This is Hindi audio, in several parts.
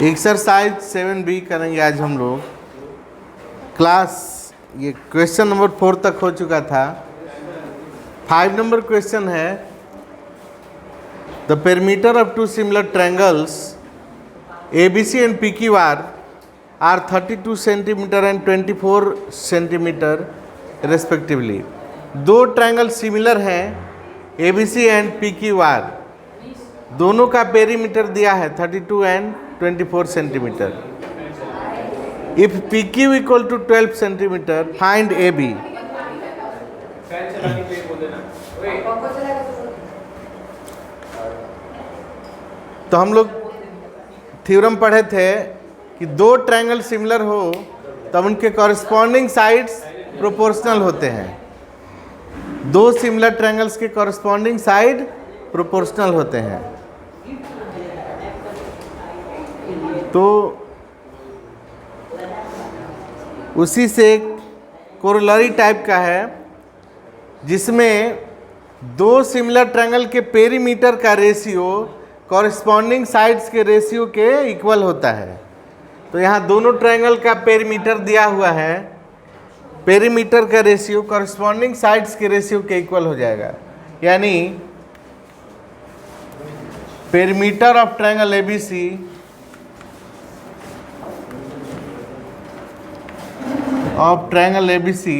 एक्सरसाइज 7B करेंगे आज हम लोग। क्लास ये क्वेश्चन नंबर 4 तक हो चुका था। 5 नंबर क्वेश्चन है, the perimeter of two similar triangles ABC and PQR are 32 centimetre and 24 centimetre respectively. दो ट्रायंगल सिमिलर हैं ABC एंड PQR, दोनों का पेरीमीटर दिया है 32 and 24 centimetre. If PQ equal to 12 centimetre find AB। तो हम लोग थ्योरम पढ़े थे कि दो ट्रायंगल सिमिलर हो तब उनके कॉरस्पॉन्डिंग साइड्स प्रोपोर्शनल होते हैं। दो सिमिलर ट्रायंगल्स के कॉरस्पॉन्डिंग साइड प्रोपोर्शनल होते हैं। तो उसी से कोरोलरी टाइप का है जिसमें दो सिमिलर ट्रायंगल के पेरीमीटर का रेशियो कॉरस्पॉन्डिंग साइड्स के रेशियो के इक्वल होता है। तो यहाँ दोनों ट्रायंगल का पेरीमीटर दिया हुआ है, पेरीमीटर का रेशियो कॉरस्पॉन्डिंग साइड्स के रेशियो के इक्वल हो जाएगा। यानी perimeter of triangle ABC of triangle ABC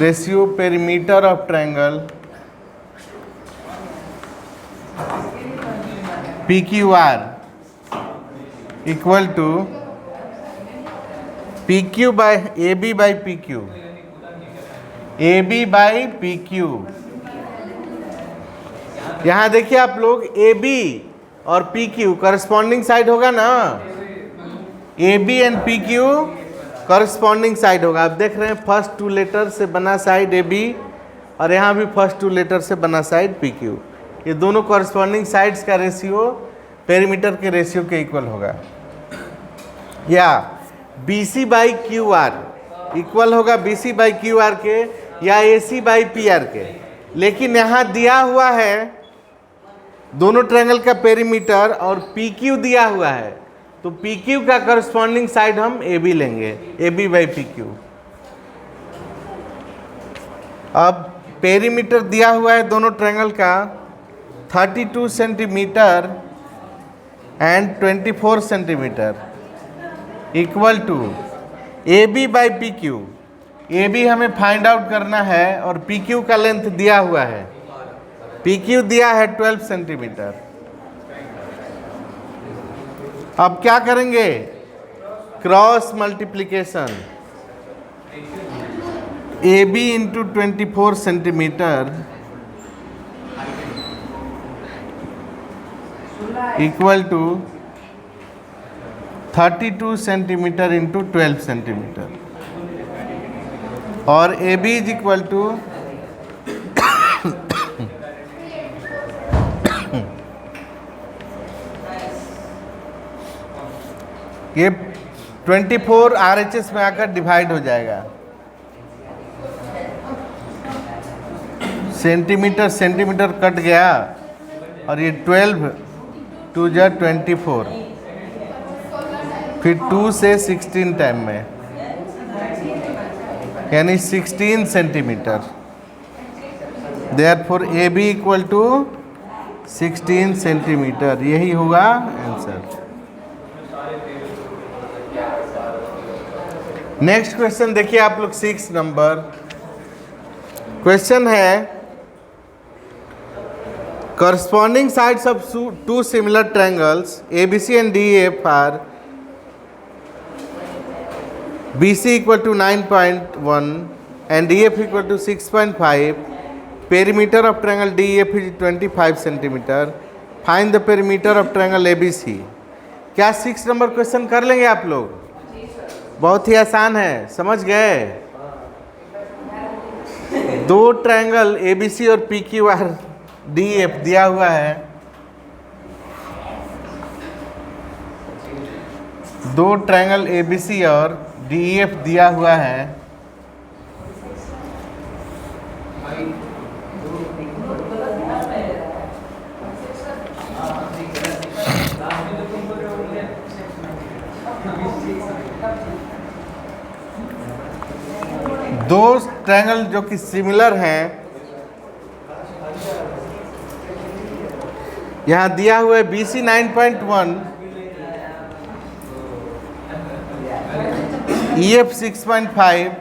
ratio perimeter of triangle PQR equal to PQ by AB by PQ, AB by PQ। यहाँ देखिए आप लोग AB और PQ करस्पॉन्डिंग साइड होगा ना, AB and PQ corresponding side होगा। आप देख रहे हैं फर्स्ट टू लेटर से बना साइड AB और यहाँ भी फर्स्ट टू लेटर से बना साइड PQ। ये दोनों करस्पॉन्डिंग साइड्स का रेशियो पेरीमीटर के रेशियो के इक्वल होगा। या BC बाई QR इक्वल होगा BC बाई QR के या AC बाई PR के। लेकिन यहाँ दिया हुआ है दोनों ट्रायंगल का पेरीमीटर और PQ दिया हुआ है, तो PQ का करस्पॉन्डिंग साइड हम AB लेंगे, AB बाई PQ। अब पेरीमीटर दिया हुआ है दोनों ट्रायंगल का 32 centimetre and 24 centimetre equal to AB by PQ। AB हमें फाइंड आउट करना है और PQ का लेंथ दिया हुआ है, PQ दिया है 12 सेंटीमीटर। अब क्या करेंगे, cross multiplication AB into 24 centimetre equal to 32 centimetre into 12 centimetre और AB इज इक्वल टू ये 24 RHS में आकर डिवाइड हो जाएगा। सेंटीमीटर सेंटीमीटर कट गया और ये 12 2 जा 24, फिर 2 से 16 टाइम में यानी 16 centimetre. Therefore AB equal to 16 centimetre. यही होगा आंसर। नेक्स्ट क्वेश्चन देखिए आप लोग 6 नंबर क्वेश्चन है, corresponding sides of two similar triangles ABC and DEF are BC equal to 9.1 and DF equal to 6.5. Perimeter of triangle DEF is 25 centimeter. Find the perimeter of triangle ABC। क्या 6 नंबर क्वेश्चन कर लेंगे आप लोग? बहुत ही आसान है, समझ गए। दो ट्रायंगल ABC और PQR DEF दिया हुआ है, दो ट्रायंगल ABC और DEF दिया हुआ है। दो ट्रायंगल जो कि सिमिलर हैं, यहाँ दिया हुआ है BC 9.1, EF 6.5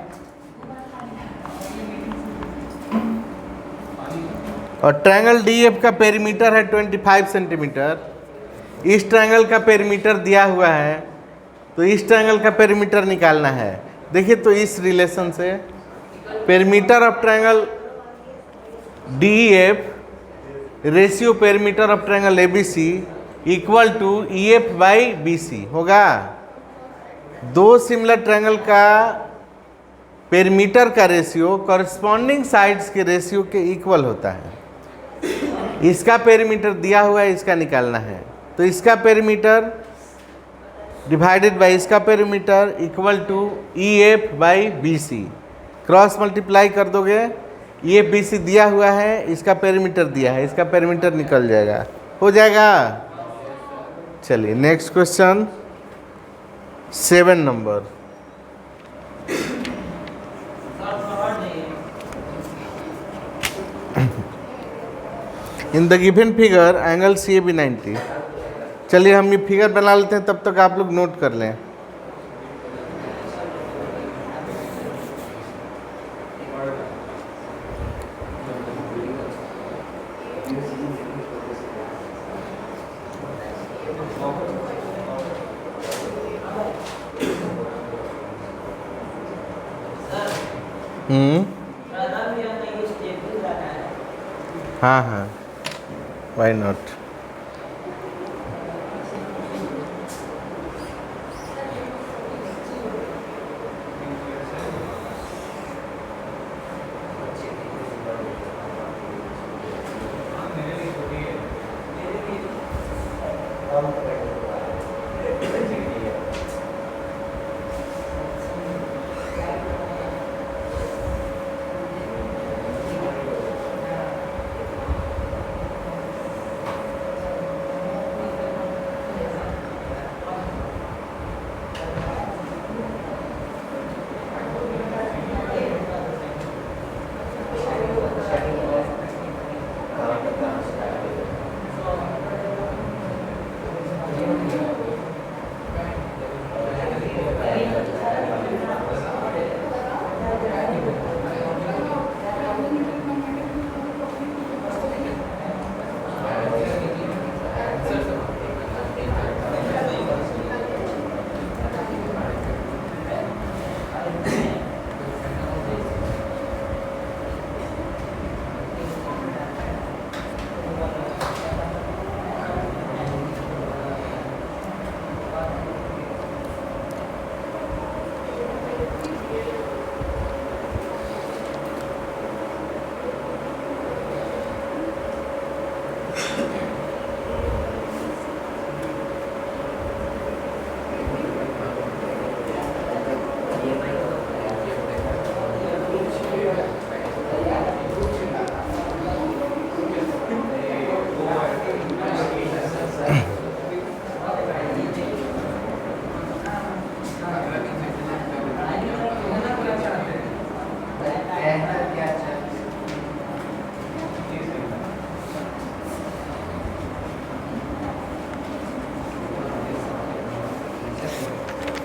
और ट्रायंगल DF का पेरीमीटर है 25 सेंटीमीटर। इस ट्रायंगल का पेरीमीटर दिया हुआ है, तो इस ट्रायंगल का पेरीमीटर निकालना है। देखिए तो इस रिलेशन से perimeter of triangle DEF ratio perimeter of triangle ABC equal to EF by BC होगा। दो सिमिलर ट्रायंगल का पेरीमीटर का रेशियो कॉरस्पॉन्डिंग साइड्स के रेशियो के इक्वल होता है। इसका पेरीमीटर दिया हुआ है, इसका निकालना है। तो इसका पेरीमीटर डिवाइडेड बाई इसका perimeter equal to EF by BC। Cross multiply कर दोगे, EF BC दिया हुआ है, इसका पेरीमीटर दिया है, इसका पेरीमीटर निकल जाएगा, हो जाएगा। चलिए next question 7 number. In the given figure angle CAB 90। चलिए हम ये फिगर बना लेते हैं, तब तक आप लोग नोट कर लें। हाँ हाँ, वाई नॉट।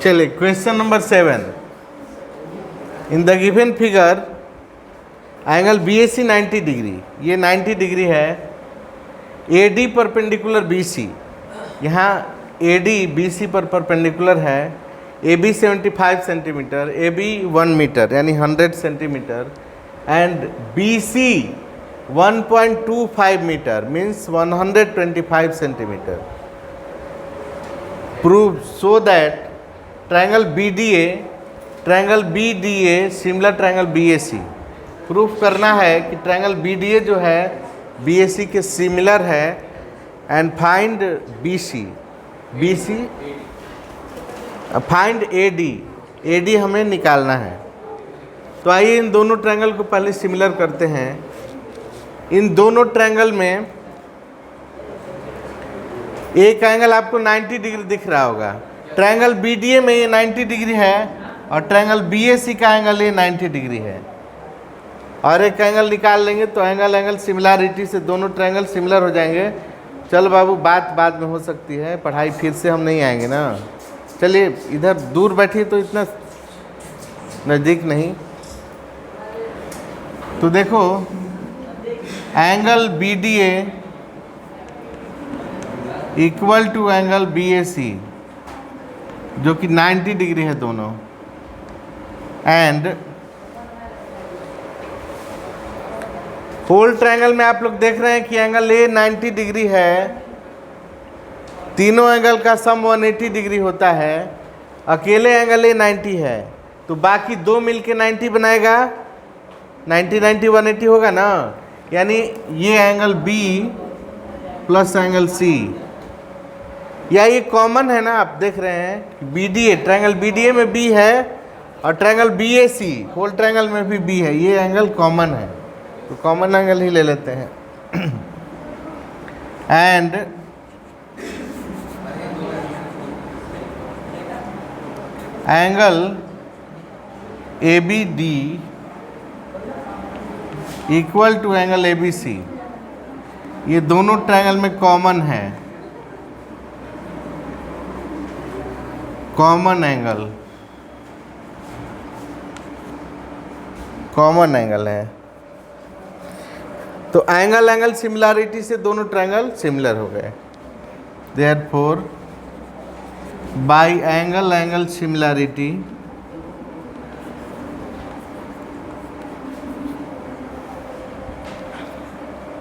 चलिए question number 7। In the given figure angle BAC 90 degree, ये 90 डिग्री है। AD परपेंडिकुलर BC, यहाँ AD BC पर परपेंडिकुलर है। AB 75 सेंटीमीटर, AB 1 मीटर यानी 100 centimetre and BC 1.25 metre means 125 centimetre. Prove so that triangle BDA similar triangle BAC। Proof करना है कि ट्रायंगल BDA जो है BAC के सिमिलर है and find BC find AD हमें निकालना है। तो आइए इन दोनों ट्रायंगल को पहले सिमिलर करते हैं। इन दोनों ट्रायंगल में एक एंगल आपको 90 डिग्री दिख रहा होगा, ट्रायंगल बीडीए में ये 90 डिग्री है और ट्रायंगल बीएसी का एंगल ये 90 डिग्री है। और एक एंगल निकाल लेंगे तो एंगल सिमिलरिटी से दोनों ट्रायंगल सिमिलर हो जाएंगे। चल बाबू, बात बाद में हो सकती है, पढ़ाई फिर से हम नहीं आएंगे ना। चलिए इधर दूर बैठिए तो इतना नज़दीक नहीं। तो देखो angle BDA equal to angle BAC जो कि 90 डिग्री है दोनों, एंड होल ट्रायंगल में आप लोग देख रहे हैं कि एंगल A 90 डिग्री है, तीनों एंगल का सम 180 डिग्री होता है, अकेले एंगल A 90 है तो बाकी दो मिलके 90 बनाएगा, 90 90 180 होगा ना। यानी ये angle B plus angle C, या ये कॉमन है ना, आप देख रहे हैं BDA, ट्रायंगल BDA में B है और ट्रायंगल BAC होल ट्रायंगल में भी B है, ये एंगल कॉमन है तो कॉमन एंगल ही ले लेते हैं। And angle ABD equal to angle ABC, ये दोनों ट्रायंगल में कॉमन है, कॉमन एंगल है। तो एंगल सिमिलरिटी से दोनों ट्रायंगल सिमिलर हो गए। Therefore by angle similarity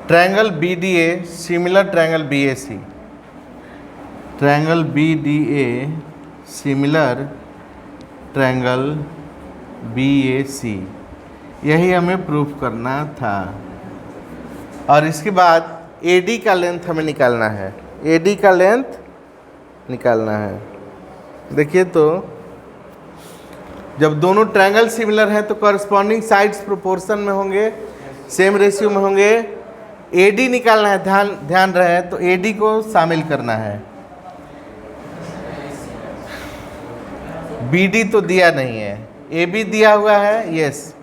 triangle BDA similar triangle BAC, triangle BDA similar triangle BAC, यही हमें प्रूफ करना था। और इसके बाद AD का लेंथ हमें निकालना है, AD का लेंथ निकालना है। देखिए तो जब दोनों ट्रायंगल सिमिलर हैं तो कॉरस्पॉन्डिंग साइड्स प्रोपोर्शन में होंगे, सेम रेशियो में होंगे। AD निकालना है, ध्यान रहे तो AD को शामिल करना है। BD तो दिया नहीं है, AB दिया हुआ है, यस,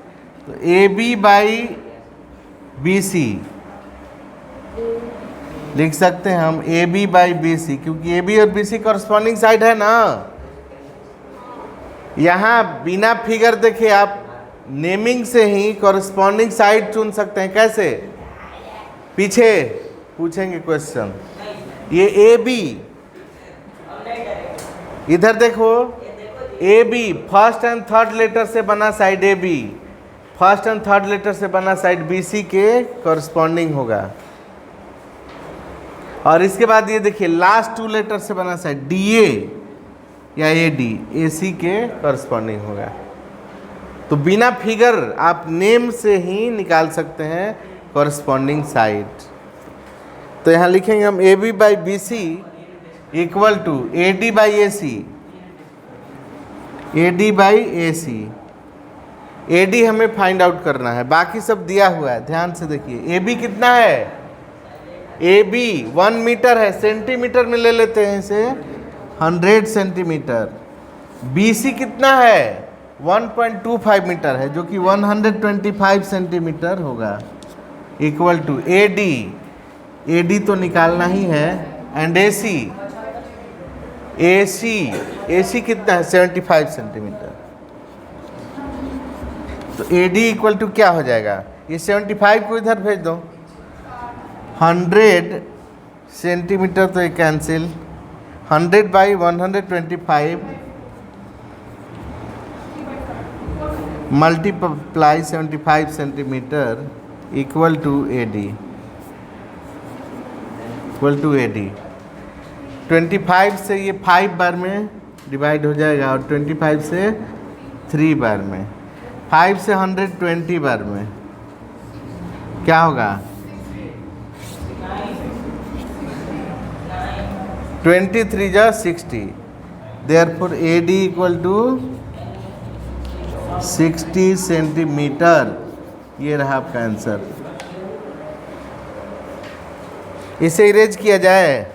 तो AB बाई BC लिख सकते हैं हम, AB बाई BC, क्योंकि AB और BC कॉरस्पॉन्डिंग साइड है ना। यहाँ बिना फिगर देखे आप नेमिंग से ही कॉरस्पॉन्डिंग साइड चुन सकते हैं। कैसे? पीछे पूछेंगे क्वेश्चन। ये AB, इधर देखो AB first and third letter से बना side AB, first and third letter से बना साइड BC के कॉरस्पॉन्डिंग होगा। और इसके बाद ये देखिए लास्ट टू लेटर से बना साइड DA या AD AC के कॉरस्पॉन्डिंग होगा। तो बिना फिगर आप नेम से ही निकाल सकते हैं कॉरस्पॉन्डिंग साइड। तो यहाँ लिखेंगे हम AB by BC equal to AD by AC, AD by AC। AD हमें फाइंड आउट करना है, बाकी सब दिया हुआ है, ध्यान से देखिए। AB कितना है? AB 1 मीटर है, सेंटीमीटर में ले लेते हैं इसे, 100 सेंटीमीटर। BC कितना है? 1.25 मीटर है, जो कि 125 सेंटीमीटर होगा, इक्वल टू AD तो निकालना ही है, एंड AC कितना है? 75 सेंटीमीटर। तो AD इक्वल टू क्या हो जाएगा? ये 75 को इधर भेज दो, 100 सेंटीमीटर तो ये cancel, 100 by 125 multiply 75 centimetre equal to AD, 25 से ये 5 बार में डिवाइड हो जाएगा और 25 से 3 बार में, 5 से 120 बार में क्या होगा? 23 जा 60। Therefore AD equal to 60 centimetre. ये रहा आपका आंसर। इसे इरेज किया जाए।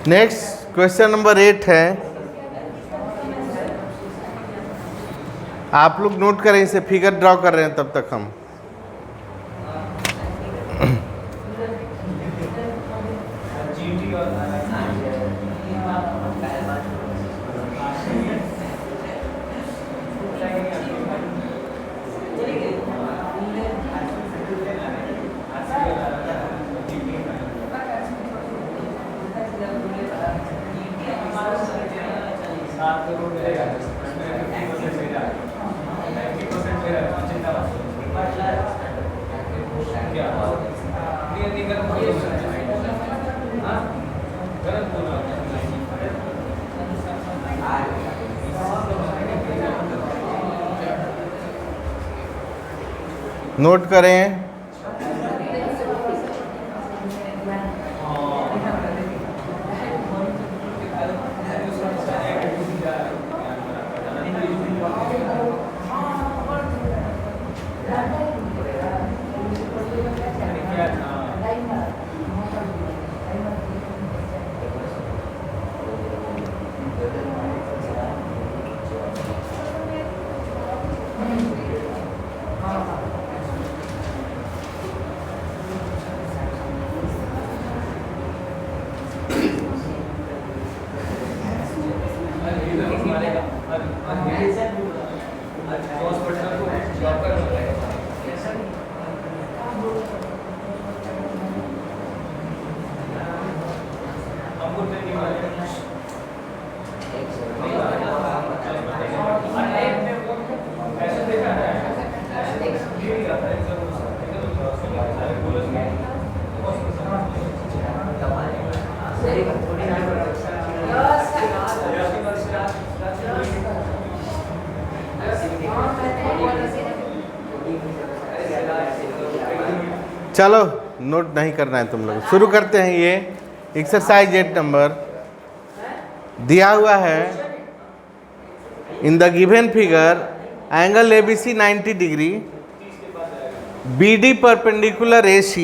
नेक्स्ट क्वेश्चन नंबर 8 है, आप लोग नोट करें, इसे फिगर ड्रॉ कर रहे हैं तब तक हम। नोट करें। चलो नोट नहीं करना है तुम लोग, शुरू करते हैं। ये एक्सरसाइज 8 नंबर दिया हुआ है। इन the given figure angle ABC 90 degree, BD perpendicular AC,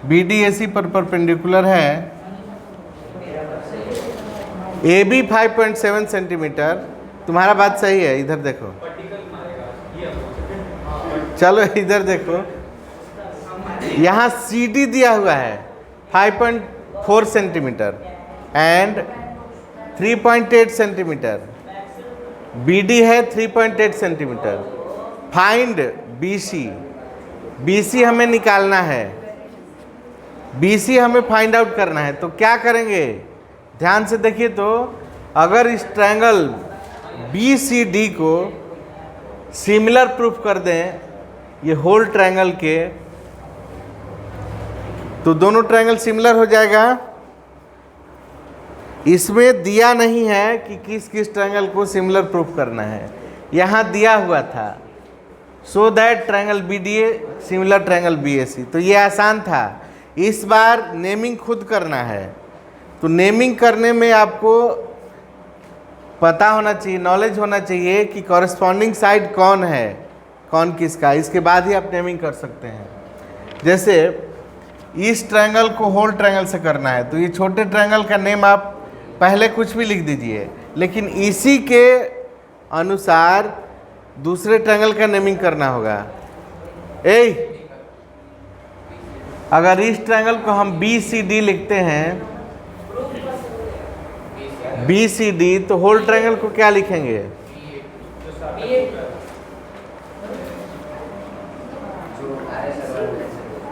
BD AC पर परपेंडिकुलर है, AB 5.7 सेंटीमीटर। तुम्हारा बात सही है, इधर देखो, चलो इधर देखो, यहाँ CD दिया हुआ है 5.4 सेंटीमीटर एंड 3.8 सेंटीमीटर, BD है 3.8 सेंटीमीटर। फाइंड BC हमें निकालना है, BC हमें फाइंड आउट करना है। तो क्या करेंगे, ध्यान से देखिए। तो अगर इस ट्रायंगल BCD को सिमिलर प्रूफ कर दें ये होल ट्रायंगल के, तो दोनों ट्रायंगल सिमिलर हो जाएगा। इसमें दिया नहीं है कि किस किस ट्रायंगल को सिमिलर प्रूफ करना है, यहाँ दिया हुआ था। सो that triangle BDA similar triangle BAC। तो ये आसान था। इस बार नेमिंग खुद करना है। तो नेमिंग करने में आपको पता होना चाहिए, नॉलेज होना चाहिए कि कॉरेस्पॉन्डिंग साइड कौन है, कौन किसका, इसके बाद ही आप नेमिंग कर सकते हैं। जैसे इस ट्रायंगल को होल ट्रायंगल से करना है, तो ये छोटे ट्रायंगल का नेम आप पहले कुछ भी लिख दीजिए, लेकिन इसी के अनुसार दूसरे ट्रायंगल का नेमिंग करना होगा। अगर इस ट्रायंगल को हम BCD लिखते हैं, BCD, तो होल ट्रायंगल को क्या लिखेंगे,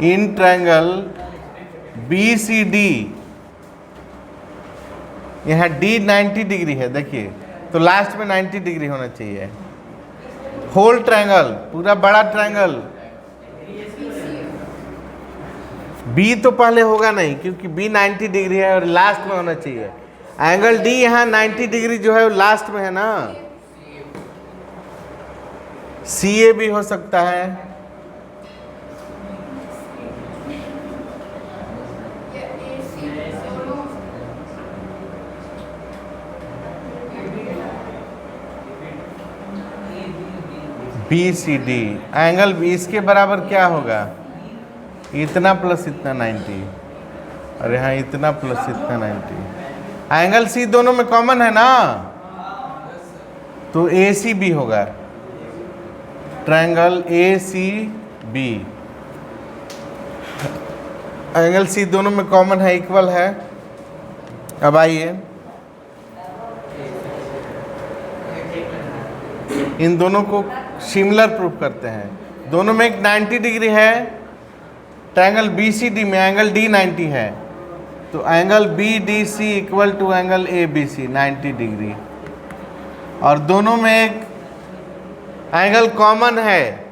इन ट्रायंगल BCD, यहाँ D 90 डिग्री है, देखिए, तो लास्ट में 90 डिग्री होना चाहिए। होल ट्रायंगल, पूरा बड़ा ट्रायंगल, B तो पहले होगा नहीं क्योंकि B 90 डिग्री है और लास्ट में होना चाहिए। एंगल D यहाँ 90 डिग्री जो है वो लास्ट में है ना, CA भी हो सकता है। BCD एंगल इसके बराबर क्या होगा, इतना प्लस इतना 90। और यहाँ इतना प्लस इतना 90। एंगल सी दोनों में कॉमन है ना, तो ए सी बी होगा, triangle A C B. Angle C दोनों में कॉमन है, इक्वल है। अब आइए इन दोनों को सिमिलर प्रूफ करते हैं। दोनों में एक 90 डिग्री है, ट्रायंगल बी सी डी में एंगल डी 90 है, तो angle B D C equal to angle A B C 90 degree. और दोनों में एक एंगल कॉमन है,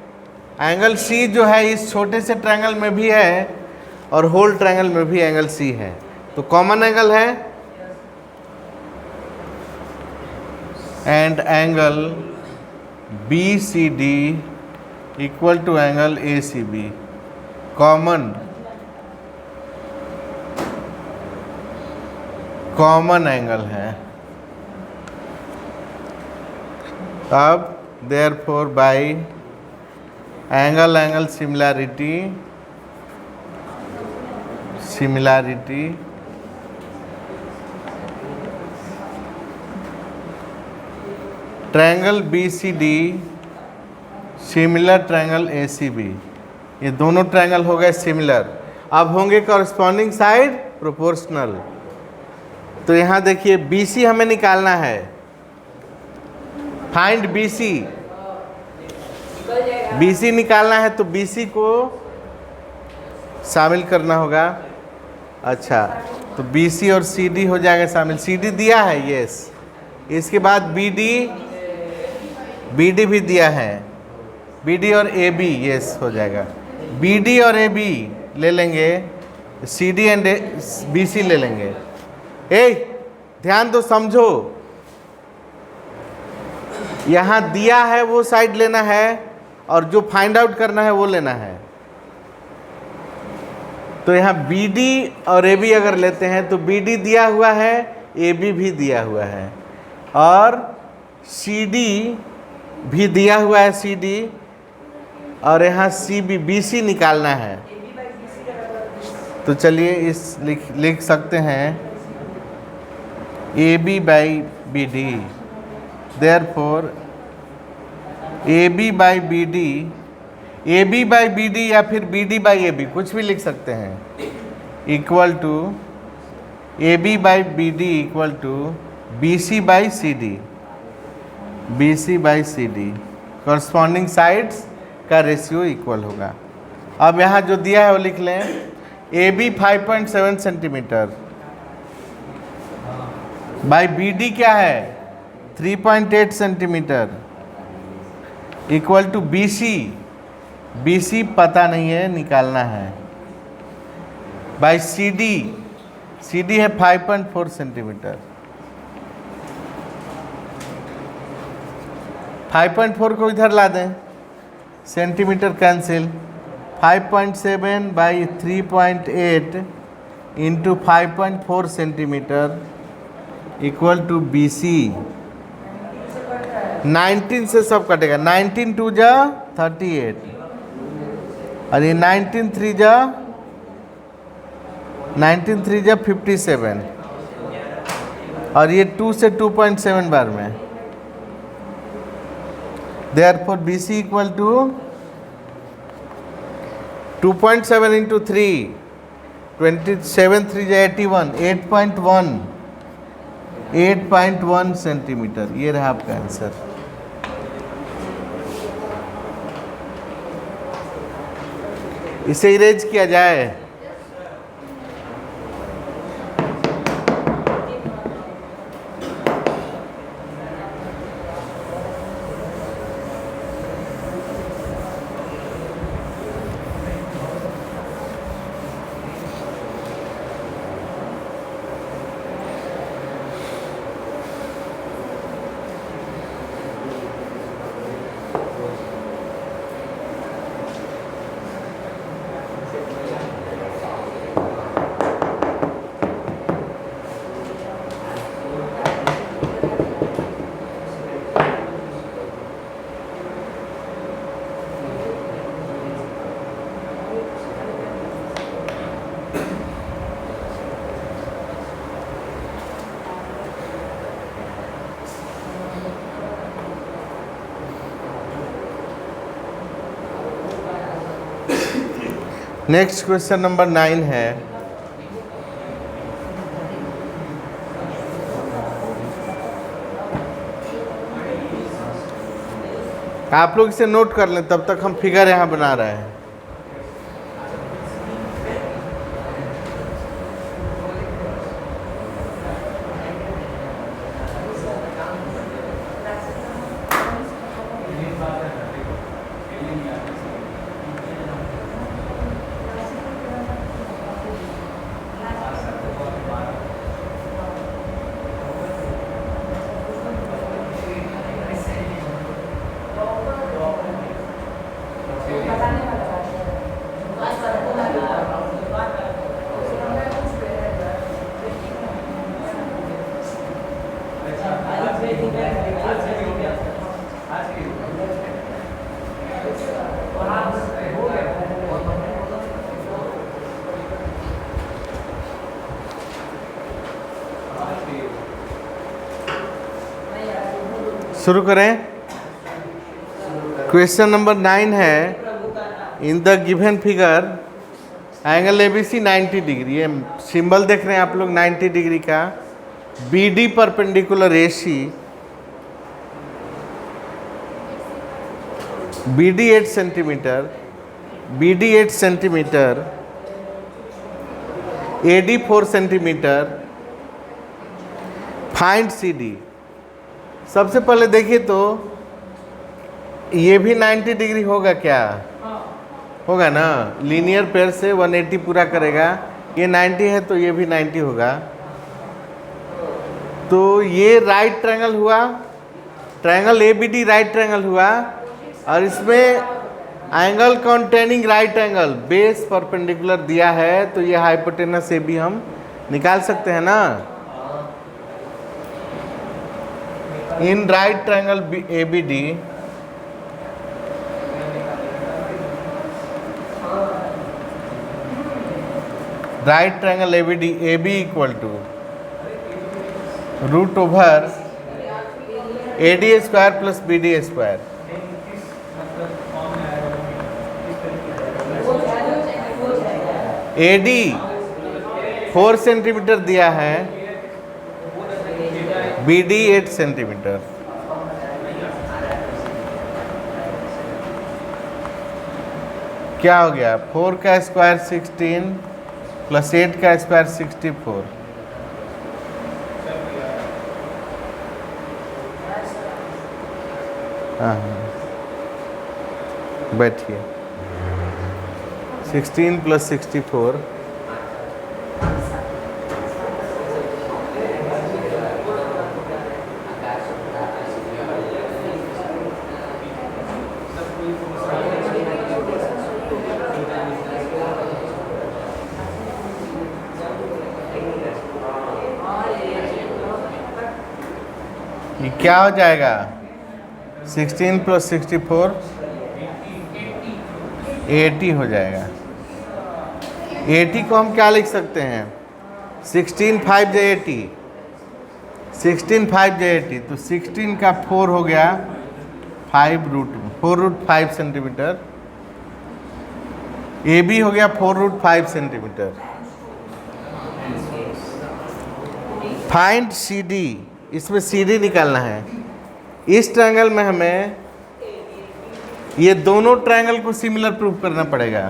एंगल सी जो है इस छोटे से ट्रायंगल में भी है और होल ट्रायंगल में भी एंगल सी है, तो कॉमन एंगल है। And angle B C D equal to angle A C B, common angle है। अब therefore by angle similarity triangle B C D similar triangle A C B, ये दोनों ट्रायंगल हो गए सिमिलर। अब होंगे कॉरस्पॉन्डिंग साइड प्रोपोर्शनल। तो यहाँ देखिए बी सी हमें निकालना है, find B C. B C निकालना है तो बी सी को शामिल करना होगा। अच्छा, तो बी सी और सी डी हो जाएगा शामिल। सी डी दिया है, यस। इसके बाद बी डी भी दिया है, बी डी और ए बी, यस हो जाएगा। बी डी और ए बी ले लेंगे, C D and B C ले लेंगे। ध्यान दो, समझो, यहाँ दिया है वो साइड लेना है और जो फाइंड आउट करना है वो लेना है। तो यहाँ बी डी और ए बी अगर लेते हैं तो बी डी दिया हुआ है, ए बी भी दिया हुआ है, और सी डी भी दिया हुआ है, सी डी, और यहाँ सी बी बी सी निकालना है। तो चलिए इस लिख सकते हैं A B by B D, therefore A B by B D, A B by B D या फिर B D by A B, कुछ भी लिख सकते हैं, equal to A B by B D equal to B C by C D, B C by C D. Corresponding sides का रेशियो इक्वल होगा। अब यहाँ जो दिया है वो लिख लें, A B 5.7 centimetre by B D क्या है 3.8 centimetre equal to B C पता नहीं है, निकालना है, बाई सी डी है 5.4 सेंटीमीटर। 5.4 को इधर ला दें, centimetre cancel, 5.7 by 3.8 into 5.4 centimetre equal to B C. 19 से सब कटेगा, 19 2 जा 38 और ये 19 3 जा 57 और ये 2 से 2.7 बार में। Therefore BC equal to 2.7 into 3, 27 3 जा 81, 8.1 सेंटीमीटर। ये रहा आपका आंसर। इसे इरेज किया जाए। नेक्स्ट क्वेश्चन नंबर 9 है, आप लोग इसे नोट कर लें, तब तक हम फिगर यहाँ बना रहे हैं। शुरू करें। क्वेश्चन नंबर 9 है, इन the given figure angle ABC 90 degree, ये सिंबल देख रहे हैं आप लोग 90 डिग्री का, BD perpendicular AC, BD 8 centimetre, BD 8 centimetre, AD 4 centimetre, find CD। सबसे पहले देखिए तो ये भी 90 डिग्री होगा क्या? होगा ना, लीनियर पेयर से 180 पूरा करेगा, ये 90 है तो ये भी 90 होगा। तो ये राइट ट्रायंगल हुआ, ट्रायंगल ABD राइट ट्रायंगल हुआ, और इसमें angle containing right angle base perpendicular दिया है, तो ये हाइपोटेनस AB हम निकाल सकते हैं ना। In right triangle ABD right triangle ABD AB equal to root over AD square plus BD square. AD 4 centimetre दिया है, BD 8 सेंटीमीटर। क्या हो गया? 4 का स्क्वायर 16 प्लस 8 का स्क्वायर 64। हाँ, बैठिए। 16 प्लस 64 ये क्या हो जाएगा? 16 प्लस 64 80 हो जाएगा। 80 को हम क्या लिख सकते हैं? 16 5 × 80, 16 5 × 80, तो 16 का 4 हो गया 4√5 सेंटीमीटर। AB हो गया 4√5 सेंटीमीटर। फाइंड CD, इसमें CD निकालना है। इस ट्रायंगल में हमें ये दोनों ट्रायंगल को सिमिलर प्रूफ करना पड़ेगा,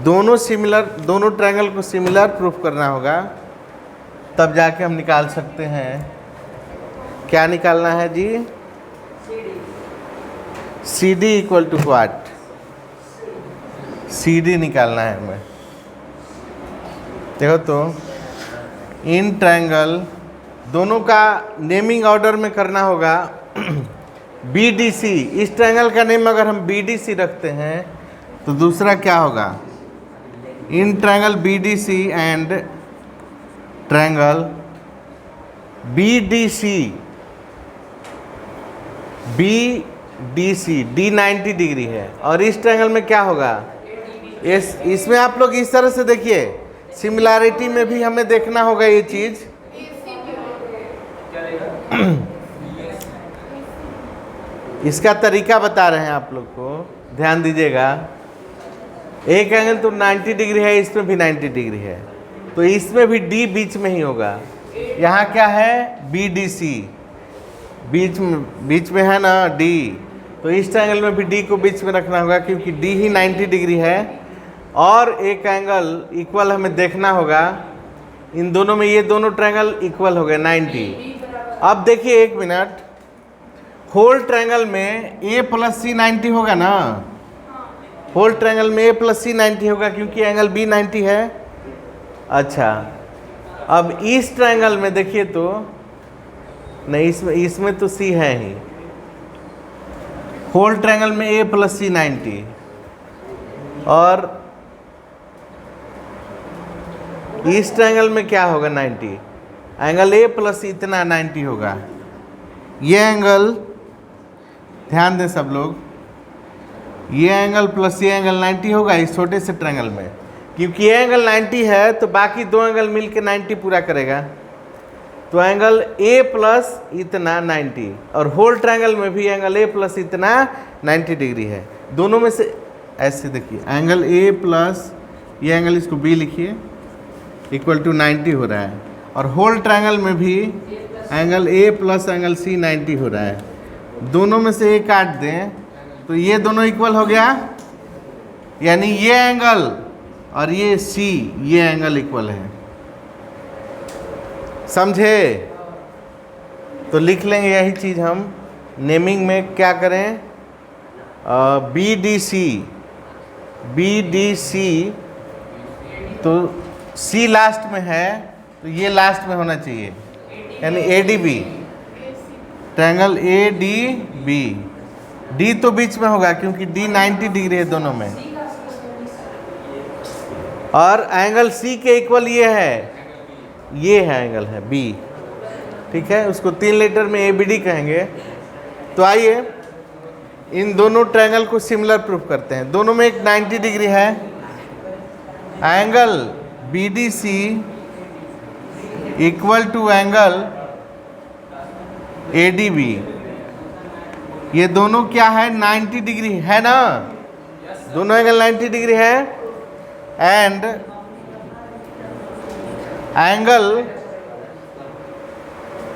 दोनों ट्रायंगल को सिमिलर प्रूफ करना होगा, तब जाके हम निकाल सकते हैं। क्या निकालना है जी? CD equal to what? CD निकालना है हमें। देखो तो इन ट्रायंगल दोनों का नेमिंग ऑर्डर में करना होगा। BDC, इस ट्रायंगल का नेम अगर हम BDC रखते हैं तो दूसरा क्या होगा? In triangle BDC and triangle BDC D 90 degree है, और इस ट्रायंगल में क्या होगा? इसमें आप लोग इस तरह से देखिए, सिमिलैरिटी में भी हमें देखना होगा ये चीज़। इसका तरीका बता रहे हैं आप लोग को, ध्यान दीजिएगा। एक एंगल तो 90 डिग्री है, इसमें भी 90 डिग्री है, तो इसमें भी डी बीच में ही होगा। यहाँ क्या है, बी डी सी, बीच में है ना डी, तो इस ट्रायंगल में भी डी को बीच में रखना होगा क्योंकि डी ही 90 डिग्री है। और एक एंगल इक्वल हमें देखना होगा, इन दोनों में ये दोनों ट्रायंगल इक्वल हो गए 90। अब देखिए एक मिनट, होल ट्रायंगल में ए प्लस सी 90 होगा ना, होल ट्रायंगल में ए प्लस सी 90 होगा क्योंकि एंगल बी 90 है। अच्छा, अब इस ट्रायंगल में देखिए तो नहीं, इसमें तो सी है ही, होल ट्रायंगल में ए प्लस सी 90, और इस ट्रायंगल में क्या होगा 90, एंगल ए प्लस इतना 90 होगा। ये एंगल ध्यान दें सब लोग, ये एंगल प्लस ये एंगल 90 होगा इस छोटे से ट्रायंगल में, क्योंकि ये एंगल 90 है तो बाकी दो एंगल मिलके 90 पूरा करेगा। तो एंगल ए प्लस इतना 90, और होल ट्रायंगल में भी एंगल ए प्लस इतना 90 डिग्री है। दोनों में से ऐसे देखिए, एंगल ए प्लस ये एंगल, इसको बी लिखिए, इक्वल टू 90 हो रहा है, और होल ट्रायंगल में भी angle A plus angle C 90 हो रहा है। दोनों में से ए काट दें तो ये दोनों इक्वल हो गया, यानी ये एंगल और ये सी, ये एंगल इक्वल है। समझे? तो लिख लेंगे यही चीज़ हम नेमिंग में क्या करें, बी डी सी, तो सी लास्ट में है तो ये लास्ट में होना चाहिए, यानी A D B, triangle A D B, D तो बीच में होगा क्योंकि डी 90 डिग्री है दोनों में, और एंगल सी के इक्वल ये है, ये है एंगल है बी, ठीक है, उसको 3 लेटर में ए बी डी कहेंगे। तो आइए इन दोनों ट्रायंगल को सिमिलर प्रूफ करते हैं। दोनों में एक 90 डिग्री है, angle B D C equal to angle A D B, ये दोनों क्या है 90 डिग्री है ना, दोनों एंगल 90 डिग्री है। एंड एंगल,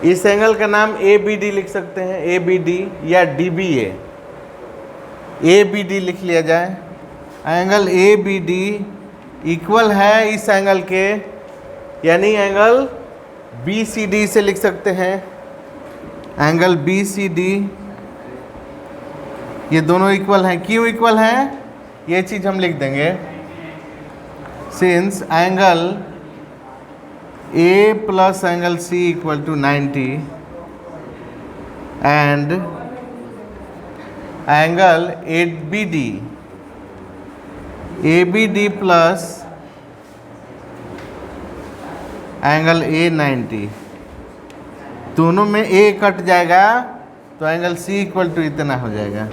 इस एंगल का नाम ए बी डी लिख सकते हैं, ए बी डी या D B A B D लिख लिया जाए। Angle A B D equal है इस एंगल के, यानी एंगल बी सी डी से लिख सकते हैं, एंगल बी सी डी, ये दोनों इक्वल हैं। क्यों इक्वल हैं ये चीज़ हम लिख देंगे, since angle A plus angle C equal to 90 and angle A B D plus angle A 90, दोनों में ए कट जाएगा तो एंगल सी इक्वल टू इतना हो जाएगा।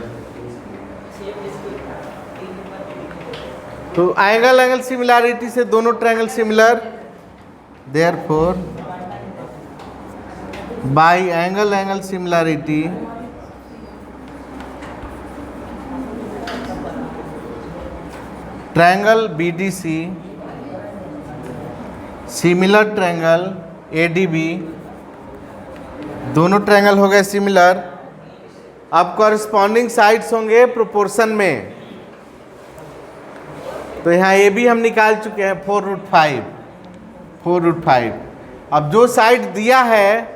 तो एंगल सिमिलैरिटी से दोनों triangle similar, therefore by angle similarity triangle B D C similar triangle A D B, दोनों ट्रायंगल हो गए सिमिलर। अब कॉरस्पॉन्डिंग साइड्स होंगे प्रोपोर्शन में, तो यहाँ ए बी हम निकाल चुके हैं 4√5। अब जो साइड दिया है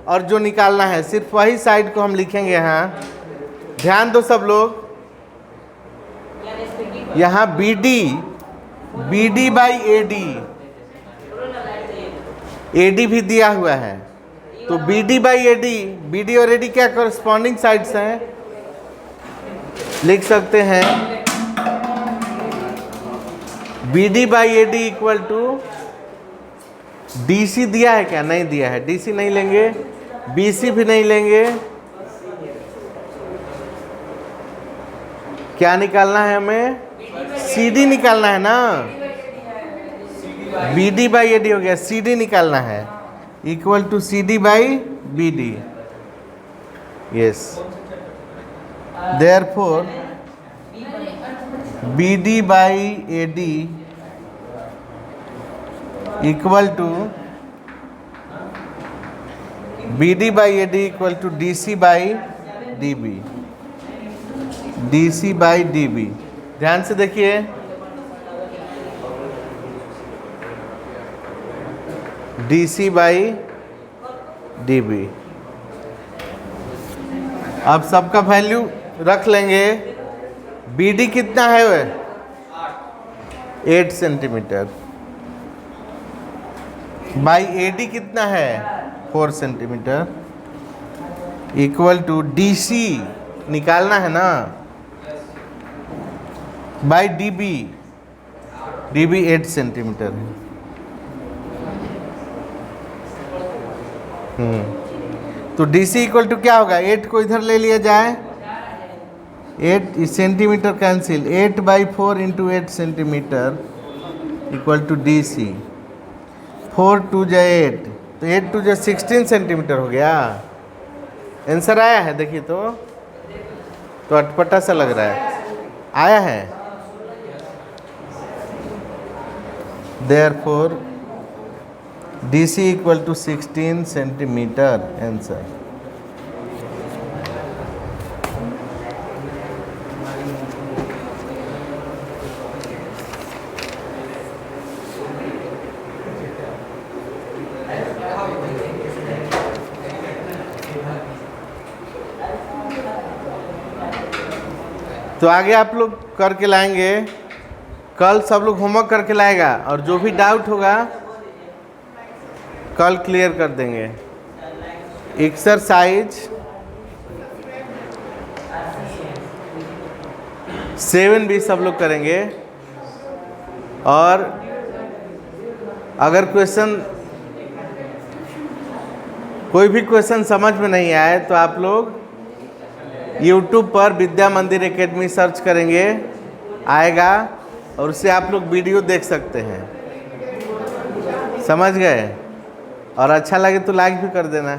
और जो निकालना है सिर्फ वही साइड को हम लिखेंगे यहाँ। ध्यान दो सब लोग, यहाँ B D by A D भी दिया हुआ है, तो B D by A D और ए डी क्या कॉरस्पॉन्डिंग साइड्स हैं, लिख सकते हैं B D by A D equal to D C दिया है क्या, नहीं दिया है, डी सी नहीं लेंगे, बी सी भी नहीं लेंगे, क्या निकालना है हमें, सी डी निकालना है ना, B D by A D हो गया, सी डी निकालना है, equal to C D by B D. Yes, therefore B D by A D equal to B D by A D equal to D C by D B, D C by D B. ध्यान से देखिए, D C by D B. अब सबका वैल्यू रख लेंगे। बी डी कितना है वह 8 सेंटीमीटर, बाई ए डी कितना है 4 centimetre, equal to D C निकालना है ना, by D B, D B 8 centimetre है। तो डी सी इक्वल टू क्या होगा, 8 को इधर ले लिया जाए, 8 centimetre cancel, 8/4 into 8 centimetre equal to D C, 4 2 जा 8, तो 8 2 जा 16 सेंटीमीटर हो गया। आंसर आया है, देखिए तो अटपटा सा लग रहा है, आया है। Therefore D C equal to 16 centimetre answer. तो आगे आप लोग करके लाएंगे, कल सब लोग होमवर्क करके लाएगा और जो भी डाउट होगा कल क्लियर कर देंगे। एक्सरसाइज 7 भी सब लोग करेंगे। और अगर कोई भी क्वेश्चन समझ में नहीं आए तो आप लोग YouTube पर विद्या मंदिर एकेडमी सर्च करेंगे, आएगा, और उससे आप लोग वीडियो देख सकते हैं। समझ गए? और अच्छा लगे तो लाइक भी कर देना।